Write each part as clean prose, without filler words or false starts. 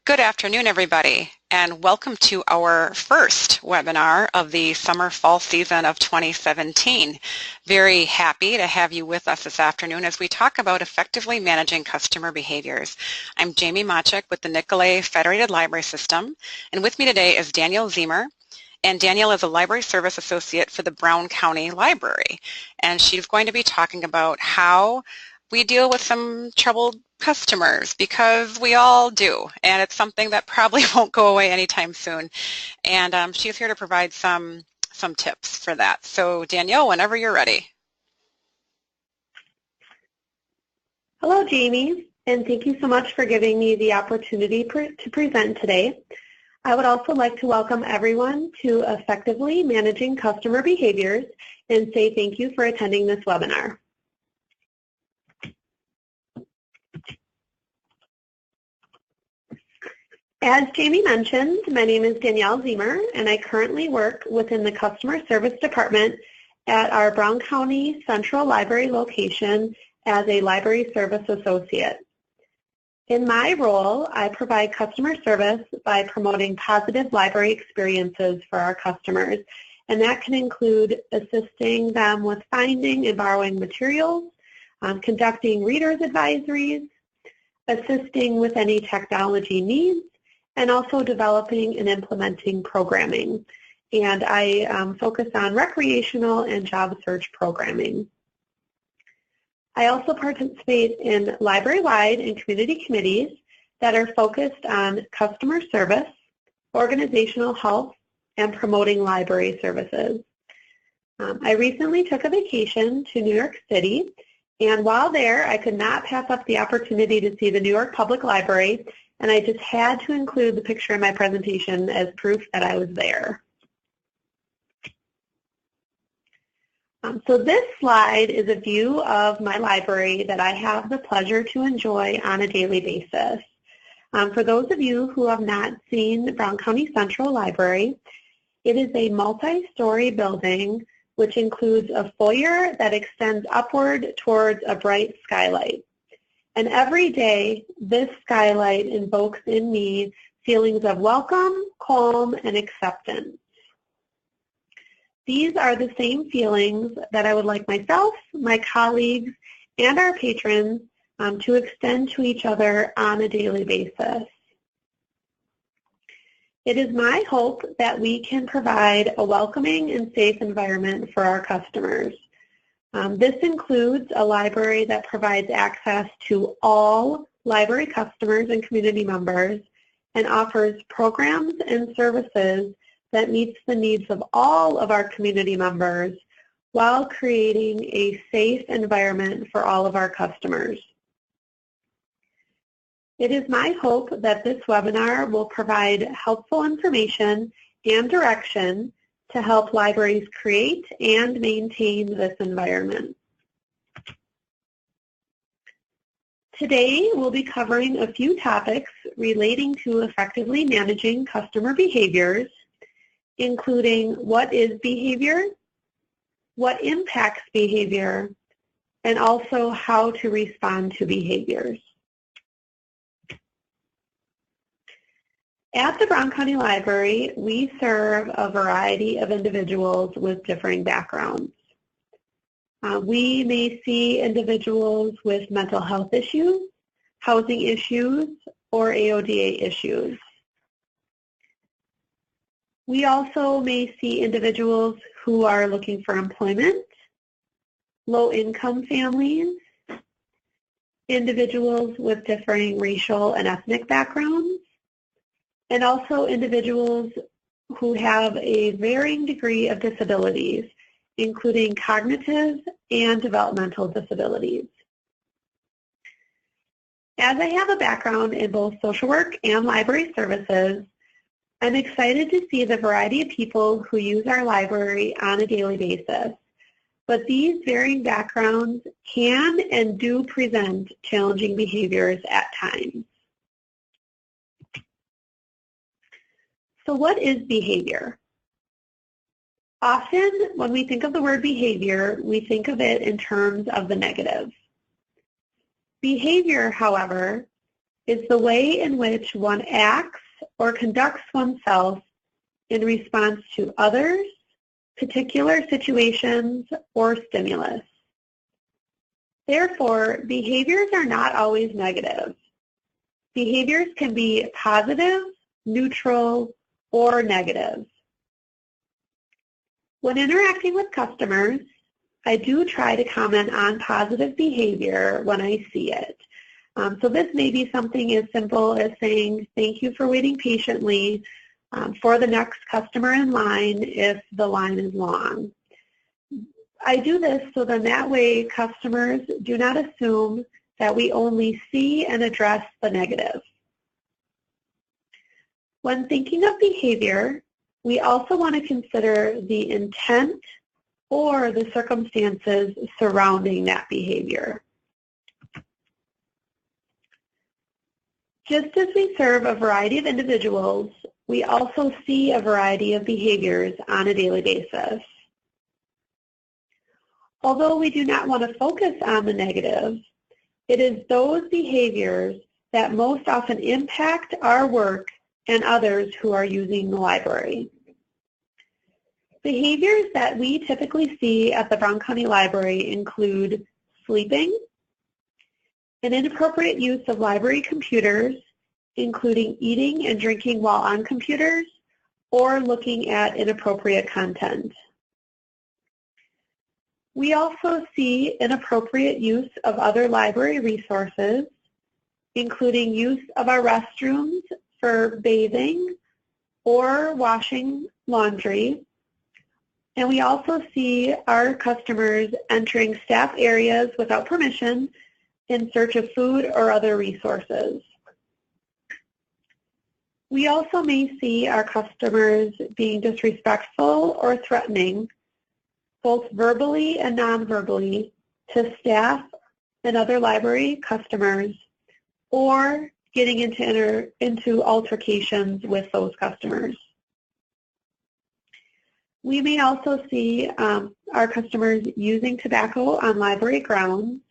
Good afternoon, everybody, and welcome to our first webinar of the summer-fall season of 2017. Very happy to have you with us this afternoon as we talk about effectively managing customer behaviors. I'm Jamie Machik with the Nicolet Federated Library System, and with me today is Danielle Ziemer. And Danielle is a Library Service Associate for the Brown County Library, and she's going to be talking about how we deal with some troubled customers, because we all do, and it's something that probably won't go away anytime soon. And she's here to provide some tips for that. So Danielle, whenever you're ready. Hello, Jamie, and thank you so much for giving me the opportunity to present today. I would also like to welcome everyone to Effectively Managing Customer Behaviors and say thank you for attending this webinar. As Jamie mentioned, my name is Danielle Ziemer, and I currently work within the Customer Service Department at our Brown County Central Library location as a Library Service Associate. In my role, I provide customer service by promoting positive library experiences for our customers, and that can include assisting them with finding and borrowing materials, conducting readers' advisories, assisting with any technology needs, and also developing and implementing programming. And I focus on recreational and job search programming. I also participate in library-wide and community committees that are focused on customer service, organizational health, and promoting library services. I recently took a vacation to New York City, and while there, I could not pass up the opportunity to see the New York Public Library, and I just had to include the picture in my presentation as proof that I was there. So this slide is a view of my library that I have the pleasure to enjoy on a daily basis. For those of you who have not seen the Brown County Central Library, it is a multi-story building which includes a foyer that extends upward towards a bright skylight. And every day, this skylight invokes in me feelings of welcome, calm, and acceptance. These are the same feelings that I would like myself, my colleagues, and our patrons to extend to each other on a daily basis. It is my hope that we can provide a welcoming and safe environment for our customers. This includes a library that provides access to all library customers and community members and offers programs and services that meets the needs of all of our community members while creating a safe environment for all of our customers. It is my hope that this webinar will provide helpful information and direction to help libraries create and maintain this environment. Today, we'll be covering a few topics relating to effectively managing customer behaviors, including what is behavior, what impacts behavior, and also how to respond to behaviors. At the Brown County Library, we serve a variety of individuals with differing backgrounds. We may see individuals with mental health issues, housing issues, or AODA issues. We also may see individuals who are looking for employment, low-income families, individuals with differing racial and ethnic backgrounds, and also individuals who have a varying degree of disabilities, including cognitive and developmental disabilities. As I have a background in both social work and library services, I'm excited to see the variety of people who use our library on a daily basis. But these varying backgrounds can and do present challenging behaviors at times. So what is behavior? Often, when we think of the word behavior, we think of it in terms of the negative. Behavior, however, is the way in which one acts or conducts oneself in response to others, particular situations, or stimulus. Therefore, behaviors are not always negative. Behaviors can be positive, neutral, or negative. When interacting with customers, I do try to comment on positive behavior when I see it. So this may be something as simple as saying, thank you for waiting patiently for the next customer in line if the line is long. I do this so then that way customers do not assume that we only see and address the negative. When thinking of behavior, we also want to consider the intent or the circumstances surrounding that behavior. Just as we serve a variety of individuals, we also see a variety of behaviors on a daily basis. Although we do not want to focus on the negative, it is those behaviors that most often impact our work and others who are using the library. Behaviors that we typically see at the Brown County Library include sleeping, an inappropriate use of library computers, including eating and drinking while on computers, or looking at inappropriate content. We also see inappropriate use of other library resources, including use of our restrooms for bathing or washing laundry. And we also see our customers entering staff areas without permission in search of food or other resources. We also may see our customers being disrespectful or threatening, both verbally and non-verbally, to staff and other library customers, or getting into altercations with those customers. We may also see our customers using tobacco on library grounds,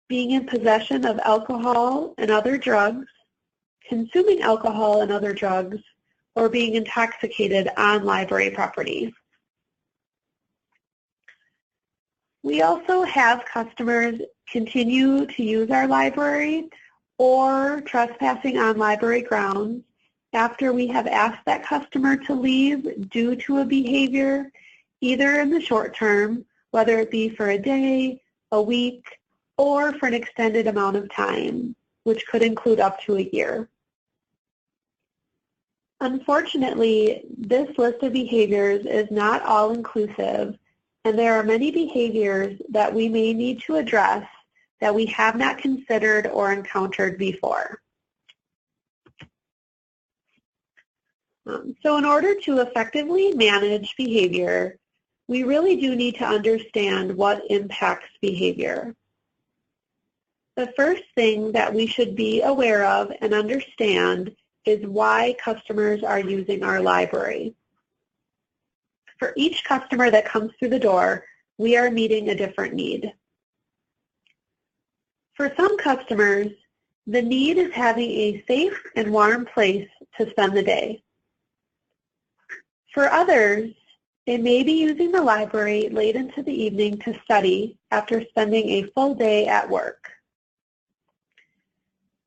being in possession of alcohol and other drugs, consuming alcohol and other drugs, or being intoxicated on library property. We also have customers continue to use our library or trespassing on library grounds after we have asked that customer to leave due to a behavior, either in the short term, whether it be for a day, a week, or for an extended amount of time, which could include up to a year. Unfortunately, this list of behaviors is not all-inclusive, and there are many behaviors that we may need to address that we have not considered or encountered before. So in order to effectively manage behavior, we really do need to understand what impacts behavior. The first thing that we should be aware of and understand is why customers are using our library. For each customer that comes through the door, we are meeting a different need. For some customers, the need is having a safe and warm place to spend the day. For others, it may be using the library late into the evening to study after spending a full day at work.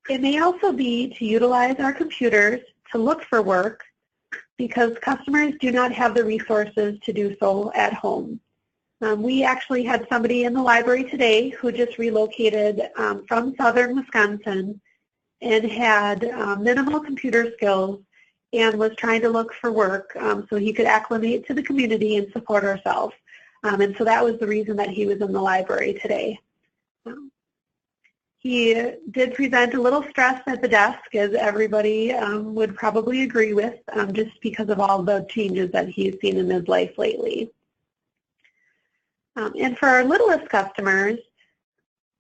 It may also be to utilize our computers to look for work because customers do not have the resources to do so at home. We actually had somebody in the library today who just relocated from southern Wisconsin and had minimal computer skills and was trying to look for work so he could acclimate to the community and support ourselves. And so that was the reason that he was in the library today. He did present a little stress at the desk, as everybody would probably agree with, just because of all the changes that he's seen in his life lately. And for our littlest customers,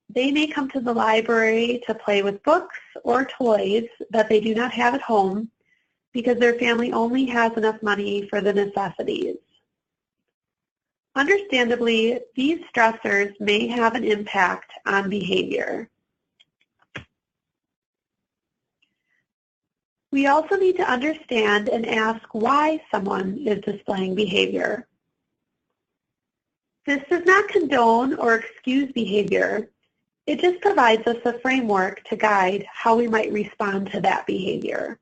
they may come to the library to play with books or toys that they do not have at home because their family only has enough money for the necessities. Understandably, these stressors may have an impact on behavior. We also need to understand and ask why someone is displaying behavior. This does not condone or excuse behavior. It just provides us a framework to guide how we might respond to that behavior.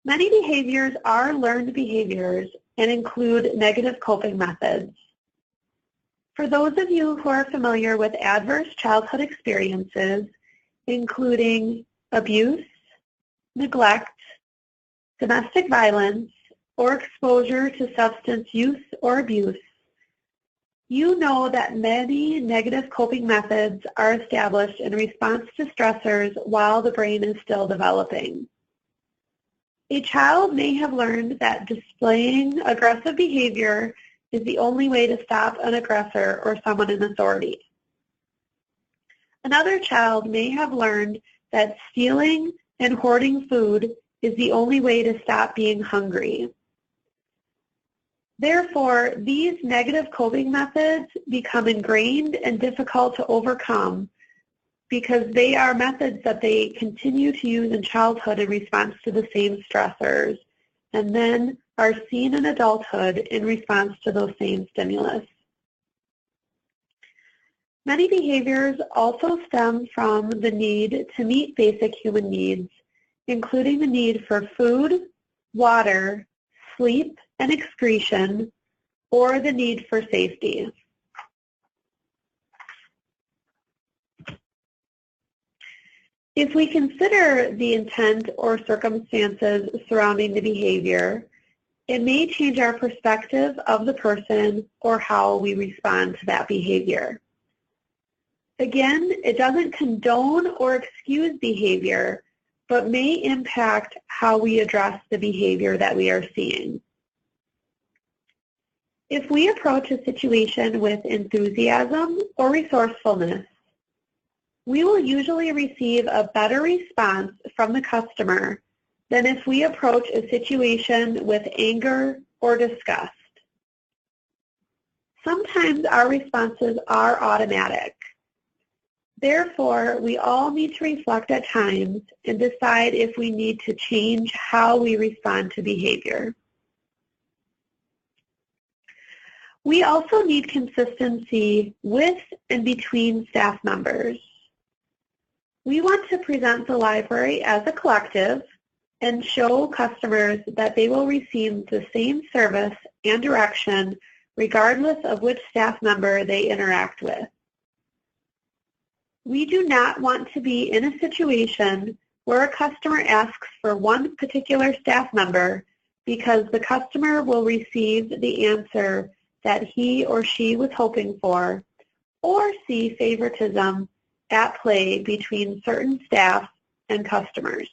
Many behaviors are learned behaviors and include negative coping methods. For those of you who are familiar with adverse childhood experiences, including abuse, neglect, domestic violence, or exposure to substance use or abuse, you know that many negative coping methods are established in response to stressors while the brain is still developing. A child may have learned that displaying aggressive behavior is the only way to stop an aggressor or someone in authority. Another child may have learned that stealing and hoarding food is the only way to stop being hungry. Therefore, these negative coping methods become ingrained and difficult to overcome because they are methods that they continue to use in childhood in response to the same stressors and then are seen in adulthood in response to those same stimulus. Many behaviors also stem from the need to meet basic human needs, including the need for food, water, sleep, and excretion, or the need for safety. If we consider the intent or circumstances surrounding the behavior, it may change our perspective of the person or how we respond to that behavior. Again, it doesn't condone or excuse behavior, but may impact how we address the behavior that we are seeing. If we approach a situation with enthusiasm or resourcefulness, we will usually receive a better response from the customer than if we approach a situation with anger or disgust. Sometimes our responses are automatic. Therefore, we all need to reflect at times and decide if we need to change how we respond to behavior. We also need consistency with and between staff members. We want to present the library as a collective and show customers that they will receive the same service and direction regardless of which staff member they interact with. We do not want to be in a situation where a customer asks for one particular staff member because the customer will receive the answer that he or she was hoping for, or see favoritism at play between certain staff and customers.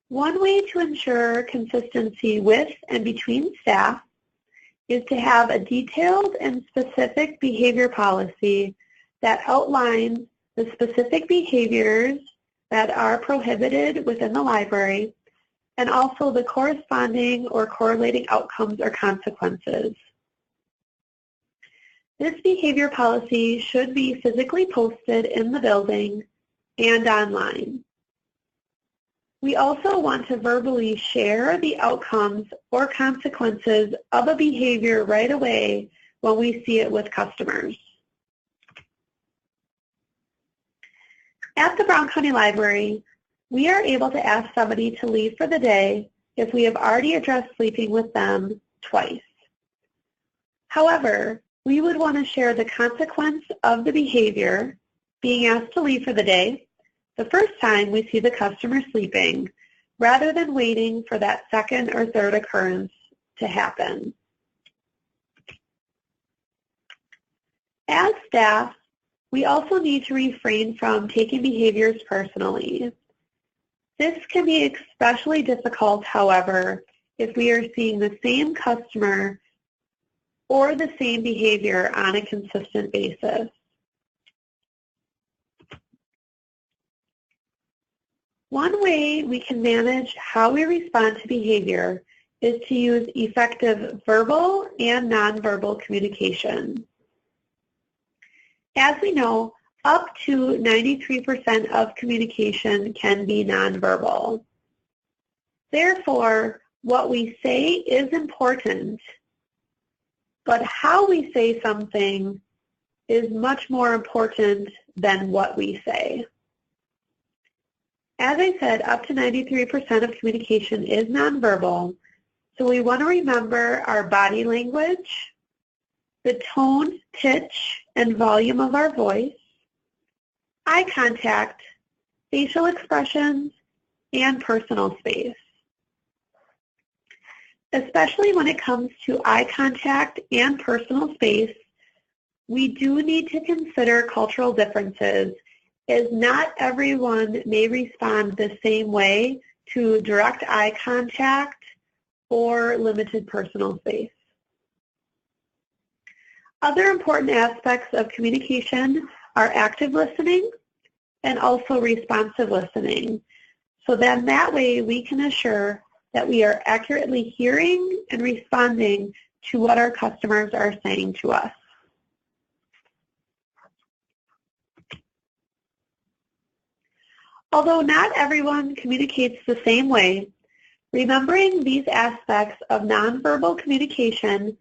One way to ensure consistency with and between staff is to have a detailed and specific behavior policy that outlines the specific behaviors that are prohibited within the library and also the corresponding or correlating outcomes or consequences. This behavior policy should be physically posted in the building and online. We also want to verbally share the outcomes or consequences of a behavior right away when we see it with customers. At the Brown County Library, we are able to ask somebody to leave for the day if we have already addressed sleeping with them twice. However, we would want to share the consequence of the behavior, being asked to leave for the day, the first time we see the customer sleeping, rather than waiting for that second or third occurrence to happen. As staff, we also need to refrain from taking behaviors personally. This can be especially difficult, however, if we are seeing the same customer or the same behavior on a consistent basis. One way we can manage how we respond to behavior is to use effective verbal and nonverbal communication. As we know, up to 93% of communication can be nonverbal. Therefore, what we say is important, but how we say something is much more important than what we say. As I said, up to 93% of communication is nonverbal, so we want to remember our body language, the tone, pitch, and volume of our voice, eye contact, facial expressions, and personal space. Especially when it comes to eye contact and personal space, we do need to consider cultural differences, as not everyone may respond the same way to direct eye contact or limited personal space. Other important aspects of communication are active listening and also responsive listening. So then that way we can assure that we are accurately hearing and responding to what our customers are saying to us. Although not everyone communicates the same way, remembering these aspects of nonverbal communication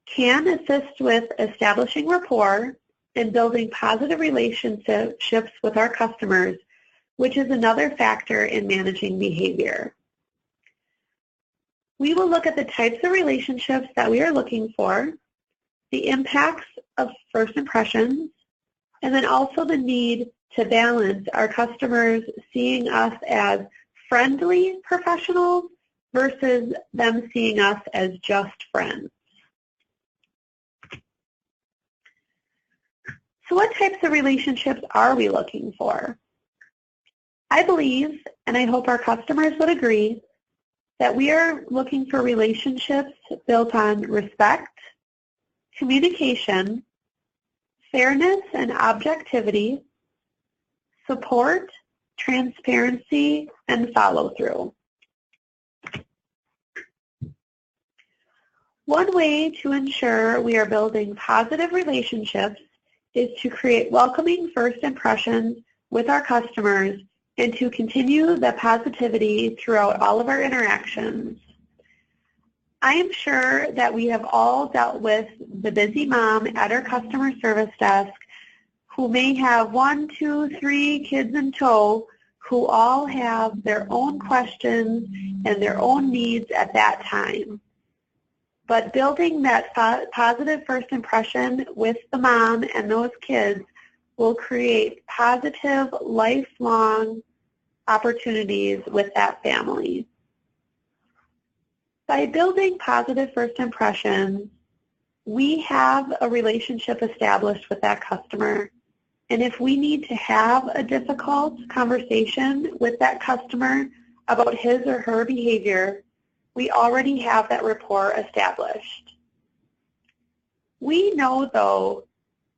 can assist with establishing rapport and building positive relationships with our customers, which is another factor in managing behavior. We will look at the types of relationships that we are looking for, the impacts of first impressions, and then also the need to balance our customers seeing us as friendly professionals versus them seeing us as just friends. So what types of relationships are we looking for? I believe, and I hope our customers would agree, that we are looking for relationships built on respect, communication, fairness and objectivity, support, transparency, and follow-through. One way to ensure we are building positive relationships is to create welcoming first impressions with our customers and to continue the positivity throughout all of our interactions. I am sure that we have all dealt with the busy mom at our customer service desk who may have 1, 2, 3 kids in tow who all have their own questions and their own needs at that time. But building that positive first impression with the mom and those kids will create positive, lifelong opportunities with that family. By building positive first impressions, we have a relationship established with that customer. And if we need to have a difficult conversation with that customer about his or her behavior, we already have that rapport established. We know, though,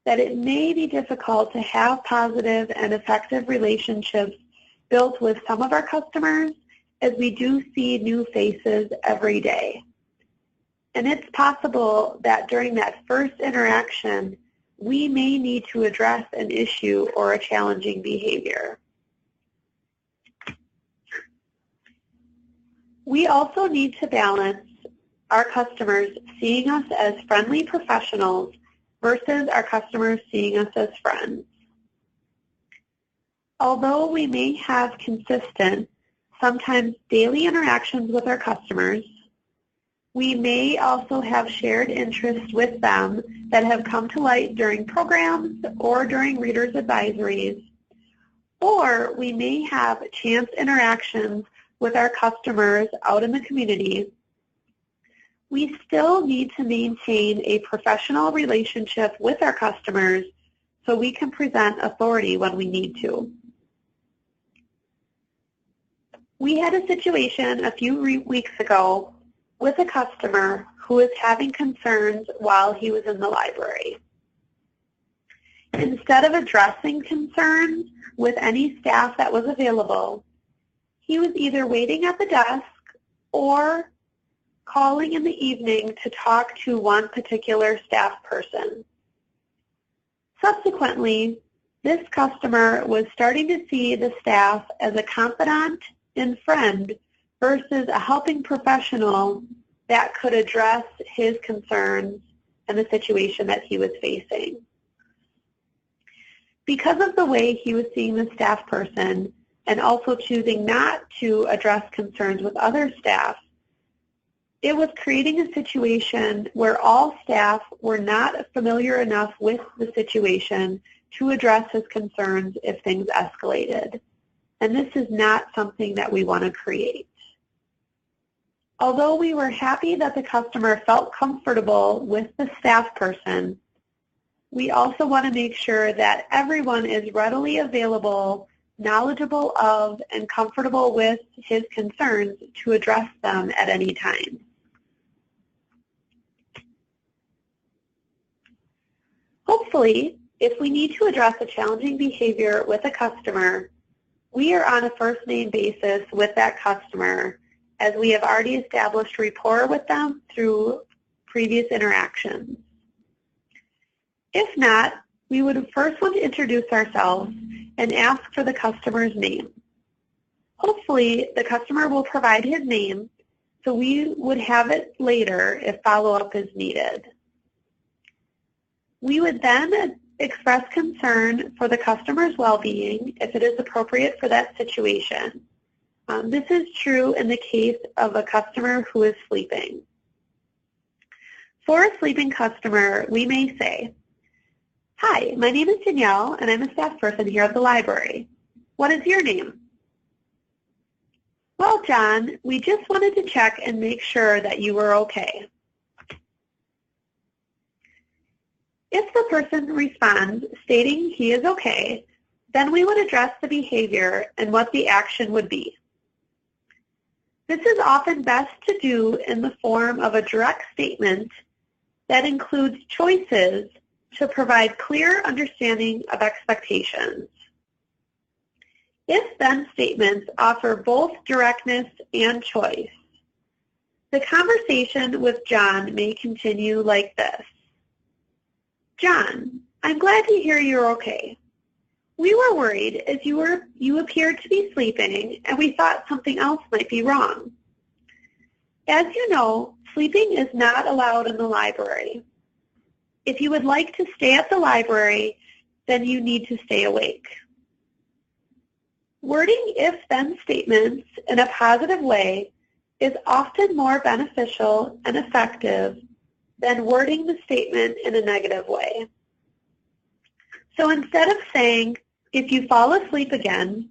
that it may be difficult to have positive and effective relationships built with some of our customers, as we do see new faces every day. And it's possible that during that first interaction, we may need to address an issue or a challenging behavior. We also need to balance our customers seeing us as friendly professionals versus our customers seeing us as friends. Although we may have consistent, sometimes daily interactions with our customers, we may also have shared interests with them that have come to light during programs or during readers' advisories, or we may have chance interactions with our customers out in the community. We still need to maintain a professional relationship with our customers so we can present authority when we need to. We had a situation a few weeks ago with a customer who was having concerns while he was in the library. Instead of addressing concerns with any staff that was available, he was either waiting at the desk or calling in the evening to talk to one particular staff person. Subsequently, this customer was starting to see the staff as a confidant and friend versus a helping professional that could address his concerns and the situation that he was facing. Because of the way he was seeing the staff person and also choosing not to address concerns with other staff, it was creating a situation where all staff were not familiar enough with the situation to address his concerns if things escalated. And this is not something that we want to create. Although we were happy that the customer felt comfortable with the staff person, we also want to make sure that everyone is readily available, knowledgeable of, and comfortable with his concerns to address them at any time. Hopefully, if we need to address a challenging behavior with a customer, we are on a first-name basis with that customer, as we have already established rapport with them through previous interactions. If not, we would first want to introduce ourselves and ask for the customer's name. Hopefully, the customer will provide his name, so we would have it later if follow-up is needed. We would then express concern for the customer's well-being if it is appropriate for that situation. This is true in the case of a customer who is sleeping. For a sleeping customer, we may say, "Hi, my name is Danielle, and I'm a staff person here at the library. What is your name?" "Well, John, we just wanted to check and make sure that you were okay." If the person responds stating he is okay, then we would address the behavior and what the action would be. This is often best to do in the form of a direct statement that includes choices to provide clear understanding of expectations. If-then statements offer both directness and choice. The conversation with John may continue like this. "John, I'm glad to hear you're okay. We were worried as you appeared to be sleeping, and we thought something else might be wrong. As you know, sleeping is not allowed in the library. If you would like to stay at the library, then you need to stay awake." Wording if-then statements in a positive way is often more beneficial and effective than wording the statement in a negative way. So instead of saying, "If you fall asleep again,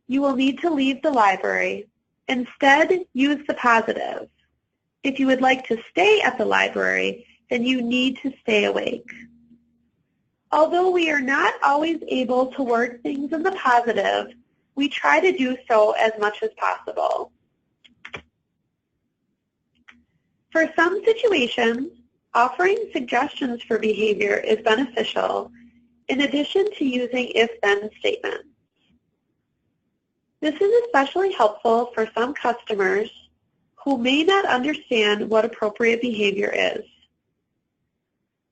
you will need to leave the library," instead use the positive. "If you would like to stay at the library, then you need to stay awake." Although we are not always able to word things in the positive, we try to do so as much as possible. For some situations, offering suggestions for behavior is beneficial in addition to using if-then statements. This is especially helpful for some customers who may not understand what appropriate behavior is.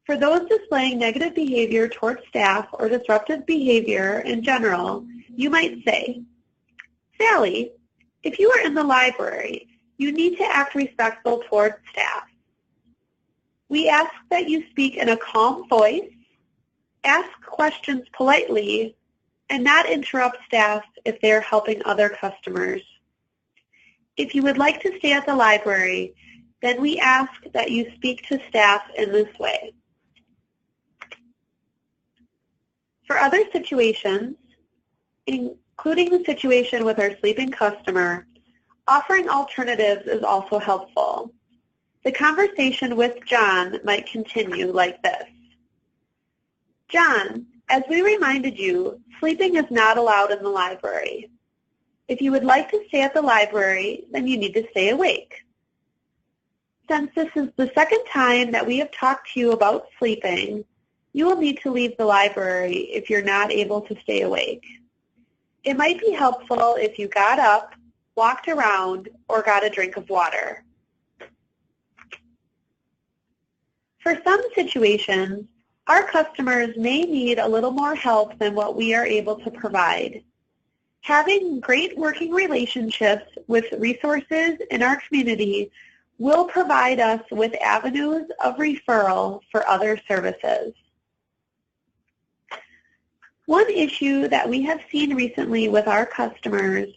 For those displaying negative behavior towards staff or disruptive behavior in general, you might say, "Sally, if you are in the library, you need to act respectful towards staff. We ask that you speak in a calm voice, ask questions politely, and not interrupt staff if they are helping other customers. If you would like to stay at the library, then we ask that you speak to staff in this way." For other situations, including the situation with our sleeping customer, offering alternatives is also helpful. The conversation with John might continue like this. "John, as we reminded you, sleeping is not allowed in the library. If you would like to stay at the library, then you need to stay awake. Since this is the second time that we have talked to you about sleeping, you will need to leave the library if you're not able to stay awake. It might be helpful if you got up, walked around, or got a drink of water." For some situations, our customers may need a little more help than what we are able to provide. Having great working relationships with resources in our community will provide us with avenues of referral for other services. One issue that we have seen recently with our customers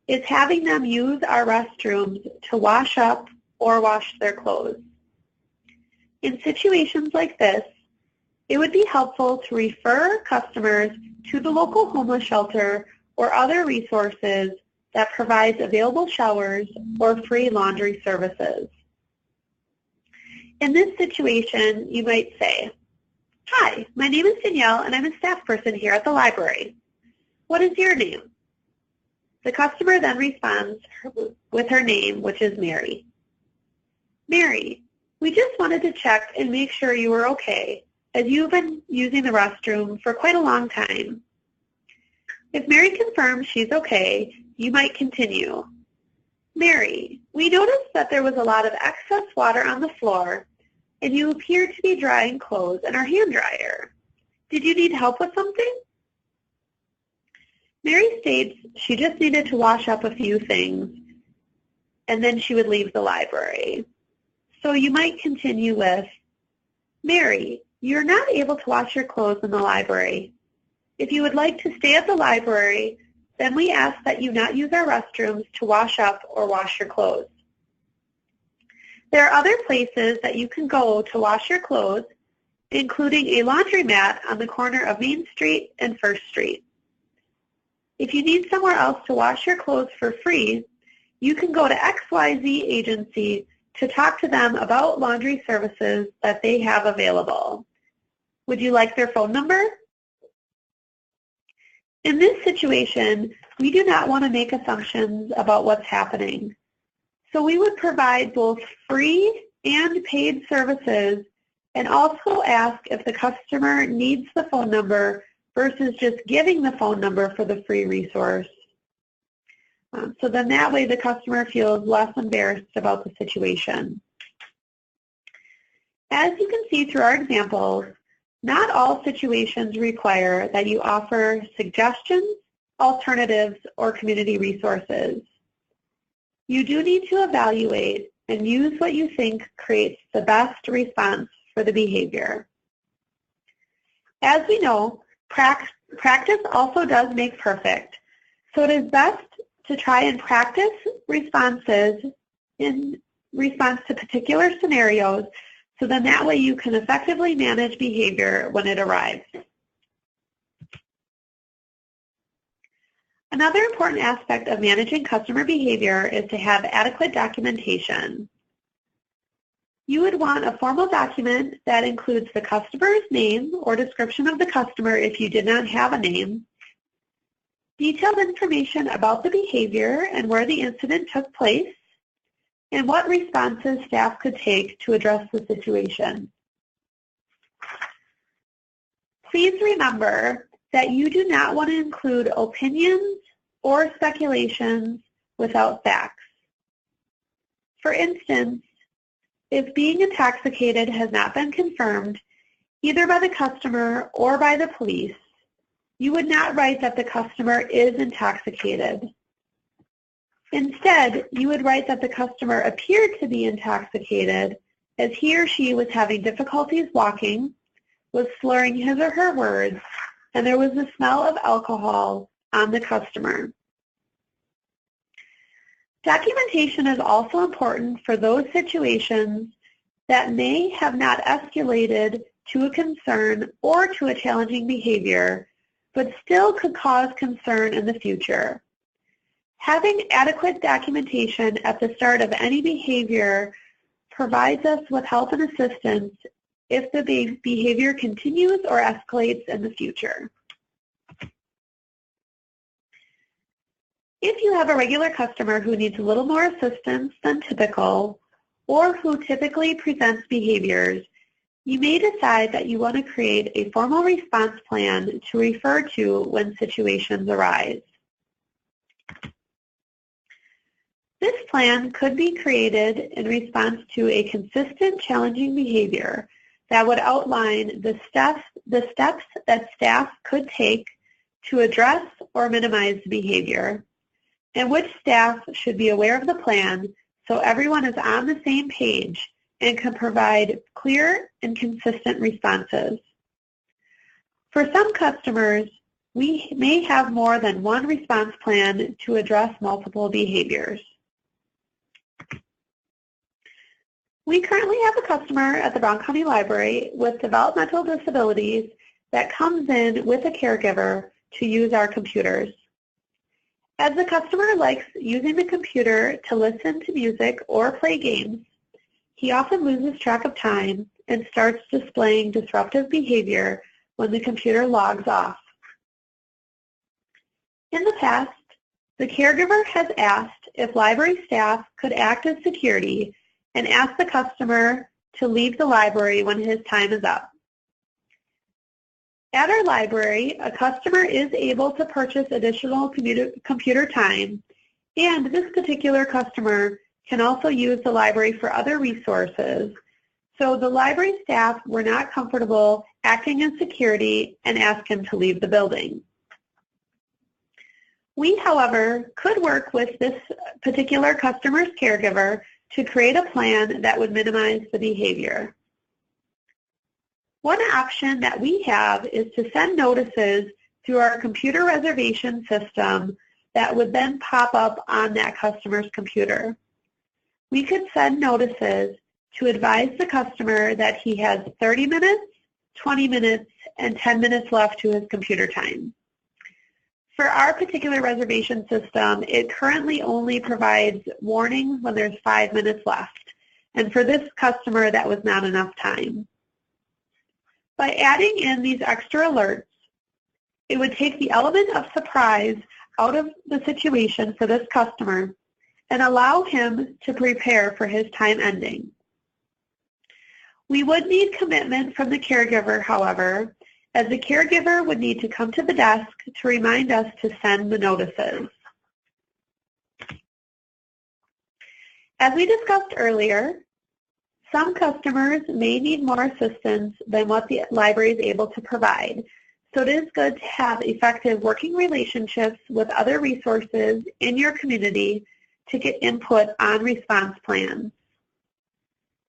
is having them use our restrooms to wash up or wash their clothes. In situations like this, it would be helpful to refer customers to the local homeless shelter or other resources that provides available showers or free laundry services. In this situation, you might say, "Hi, my name is Danielle and I'm a staff person here at the library. What is your name?" The customer then responds with her name, which is Mary. "Mary, we just wanted to check and make sure you were okay, as you've been using the restroom for quite a long time." If Mary confirms she's okay, you might continue. "Mary, we noticed that there was a lot of excess water on the floor, and you appear to be drying clothes in our hand dryer. Did you need help with something?" Mary states she just needed to wash up a few things, and then she would leave the library. So you might continue with, "Mary, you're not able to wash your clothes in the library. If you would like to stay at the library, then we ask that you not use our restrooms to wash up or wash your clothes. There are other places that you can go to wash your clothes, including a laundromat on the corner of Main Street and First Street. If you need somewhere else to wash your clothes for free, you can go to XYZ agency to talk to them about laundry services that they have available. Would you like their phone number?" In this situation, we do not want to make assumptions about what's happening. So we would provide both free and paid services and also ask if the customer needs the phone number versus just giving the phone number for the free resource. So then that way the customer feels less embarrassed about the situation. As you can see through our examples, not all situations require that you offer suggestions, alternatives, or community resources. You do need to evaluate and use what you think creates the best response for the behavior. As we know, practice also does make perfect, so it is best to try and practice responses in response to particular scenarios, so then that way you can effectively manage behavior when it arrives. Another important aspect of managing customer behavior is to have adequate documentation. You would want a formal document that includes the customer's name or description of the customer if you did not have a name, detailed information about the behavior and where the incident took place, and what responses staff could take to address the situation. Please remember that you do not want to include opinions or speculations without facts. For instance, if being intoxicated has not been confirmed, either by the customer or by the police, you would not write that the customer is intoxicated. Instead, you would write that the customer appeared to be intoxicated as he or she was having difficulties walking, was slurring his or her words, and there was the smell of alcohol on the customer. Documentation is also important for those situations that may have not escalated to a concern or to a challenging behavior, but still could cause concern in the future. Having adequate documentation at the start of any behavior provides us with help and assistance if the behavior continues or escalates in the future. If you have a regular customer who needs a little more assistance than typical, or who typically presents behaviors, you may decide that you want to create a formal response plan to refer to when situations arise. This plan could be created in response to a consistent challenging behavior, that would outline the steps that staff could take to address or minimize the behavior, and which staff should be aware of the plan so everyone is on the same page and can provide clear and consistent responses. For some customers, we may have more than one response plan to address multiple behaviors. We currently have a customer at the Brown County Library with developmental disabilities that comes in with a caregiver to use our computers. As the customer likes using the computer to listen to music or play games, he often loses track of time and starts displaying disruptive behavior when the computer logs off. In the past, the caregiver has asked if library staff could act as security and ask the customer to leave the library when his time is up. At our library, a customer is able to purchase additional computer time, and this particular customer can also use the library for other resources. So the library staff were not comfortable acting as security and asked him to leave the building. We, however, could work with this particular customer's caregiver to create a plan that would minimize the behavior. One option that we have is to send notices through our computer reservation system that would then pop up on that customer's computer. We could send notices to advise the customer that he has 30 minutes, 20 minutes, and 10 minutes left to his computer time. For our particular reservation system, it currently only provides warnings when there's 5 minutes left. And for this customer, that was not enough time. By adding in these extra alerts, it would take the element of surprise out of the situation for this customer and allow him to prepare for his time ending. We would need commitment from the caregiver, however, as the caregiver would need to come to the desk to remind us to send the notices. As we discussed earlier, some customers may need more assistance than what the library is able to provide, so it is good to have effective working relationships with other resources in your community to get input on response plans.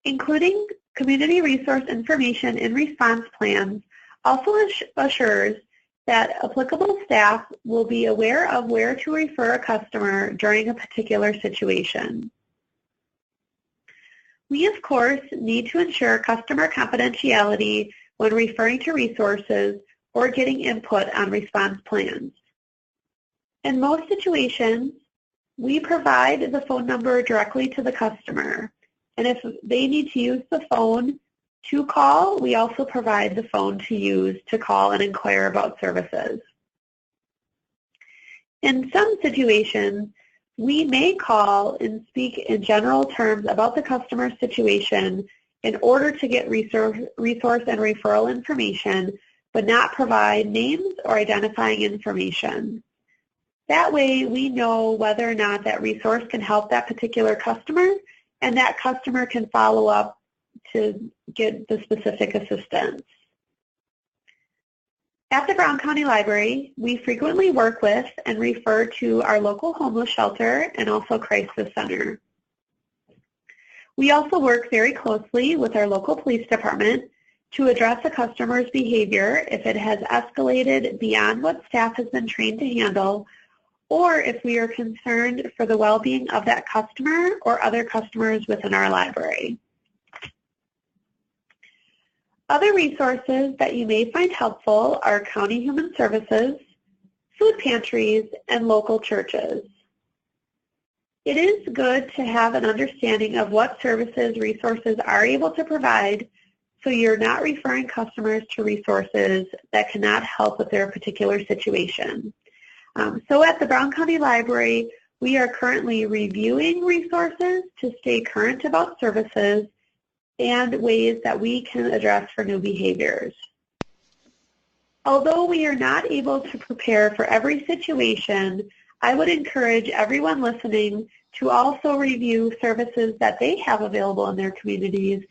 Including community resource information in response plans also assures that applicable staff will be aware of where to refer a customer during a particular situation. We, of course, need to ensure customer confidentiality when referring to resources or getting input on response plans. In most situations, we provide the phone number directly to the customer, and if they need to use the phone to call, we also provide the phone to use to call and inquire about services. In some situations, we may call and speak in general terms about the customer situation in order to get resource and referral information, but not provide names or identifying information. That way, we know whether or not that resource can help that particular customer, and that customer can follow up to get the specific assistance. At the Brown County Library, we frequently work with and refer to our local homeless shelter and also crisis center. We also work very closely with our local police department to address a customer's behavior if it has escalated beyond what staff has been trained to handle, or if we are concerned for the well-being of that customer or other customers within our library. Other resources that you may find helpful are county human services, food pantries, and local churches. It is good to have an understanding of what services resources are able to provide so you're not referring customers to resources that cannot help with their particular situation. So at the Brown County Library, we are currently reviewing resources to stay current about services and ways that we can address for new behaviors. Although we are not able to prepare for every situation, I would encourage everyone listening to also review services that they have available in their communities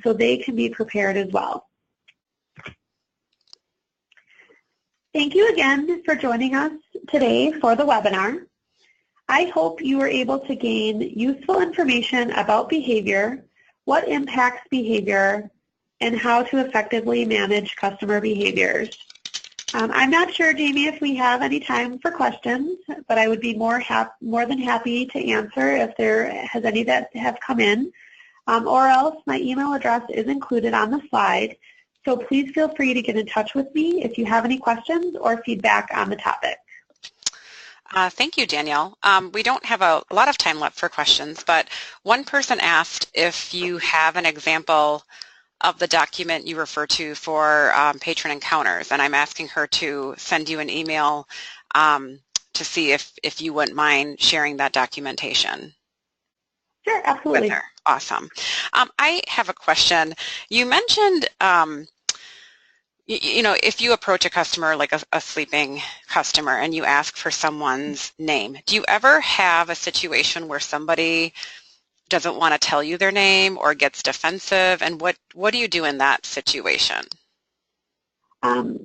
so they can be prepared as well. Thank you again for joining us today for the webinar. I hope you were able to gain useful information about behavior, what impacts behavior, and how to effectively manage customer behaviors. I'm not sure, Jamie, if we have any time for questions, but I would be more than happy to answer if there has any that have come in, or else my email address is included on the slide. So please feel free to get in touch with me if you have any questions or feedback on the topic. Thank you, Danielle. We don't have a lot of time left for questions, but one person asked if you have an example of the document you refer to for patron encounters, and I'm asking her to send you an email to see if you wouldn't mind sharing that documentation. Sure, absolutely. With her. Awesome. I have a question. You mentioned, if you approach a customer like a sleeping customer and you ask for someone's name, do you ever have a situation where somebody doesn't want to tell you their name or gets defensive, and what do you do in that situation?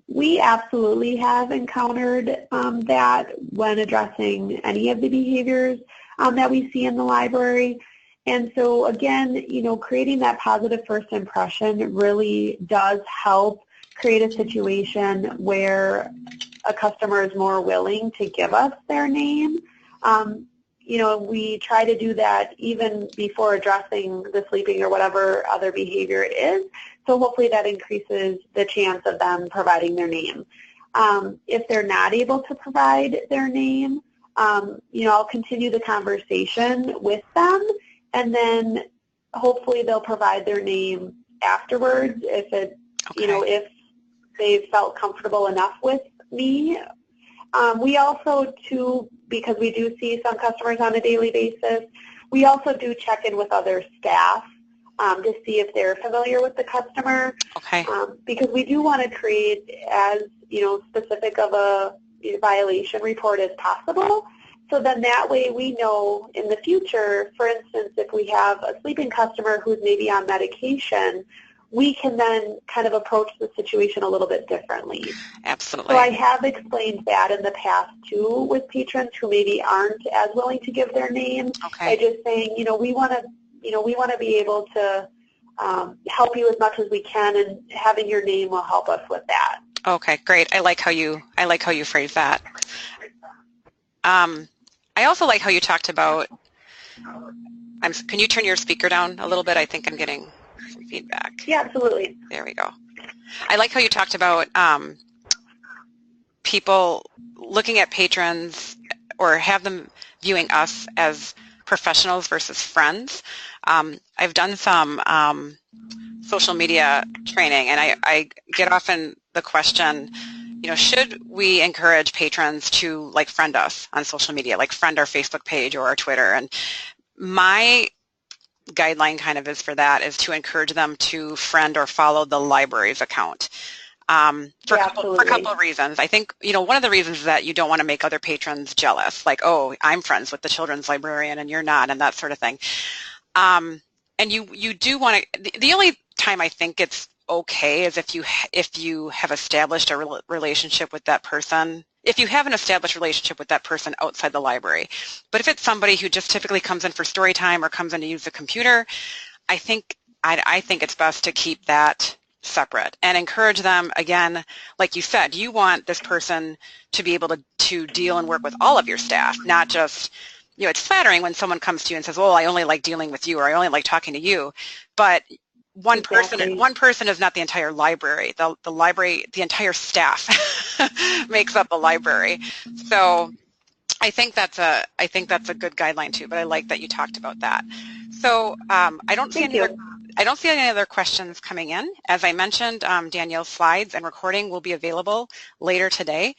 We absolutely have encountered that when addressing any of the behaviors that we see in the library. And so again, creating that positive first impression really does help create a situation where a customer is more willing to give us their name. We try to do that even before addressing the sleeping or whatever other behavior it is. So hopefully that increases the chance of them providing their name. If they're not able to provide their name, I'll continue the conversation with them, and then hopefully they'll provide their name afterwards if if they've felt comfortable enough with me. We also, too, because we do see some customers on a daily basis, we also do check in with other staff to see if they're familiar with the customer. Okay. Because we do want to create as specific of a violation report as possible. So then that way we know in the future, for instance, if we have a sleeping customer who's maybe on medication, we can then kind of approach the situation a little bit differently. Absolutely. So I have explained that in the past too with patrons who maybe aren't as willing to give their name. Okay. By just saying, we want to be able to help you as much as we can, and having your name will help us with that. Okay, great. I like how you phrase that. I also like how you talked about. Can you turn your speaker down a little bit? I think I'm getting some feedback. Yeah, absolutely. There we go. I like how you talked about people looking at patrons or have them viewing us as professionals versus friends. I've done some social media training, and I get often the question, should we encourage patrons to friend us on social media, like friend our Facebook page or our Twitter? And my guideline kind of is to encourage them to friend or follow the library's account. For a couple of reasons. I think, one of the reasons is that you don't want to make other patrons jealous, like, oh, I'm friends with the children's librarian and you're not, and that sort of thing. And you do want to, the only time I think it's okay is if you have established a relationship with that person. If you have an established relationship with that person outside the library. But if it's somebody who just typically comes in for story time or comes in to use the computer, I think it's best to keep that separate and encourage them. Again, like you said, you want this person to be able to deal and work with all of your staff, not just, it's flattering when someone comes to you and says, well, I only like dealing with you, or I only like talking to you. But one person is not the entire library. The library, the entire staff makes up a library. So I think that's a good guideline too. But I like that you talked about that. So I don't see any other questions coming in. As I mentioned, Danielle's slides and recording will be available later today.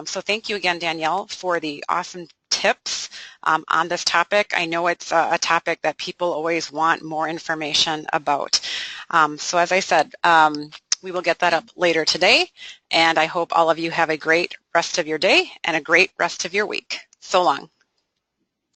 So thank you again, Danielle, for the awesome tips on this topic. I know it's a topic that people always want more information about. So as I said, we will get that up later today, and I hope all of you have a great rest of your day and a great rest of your week. So long.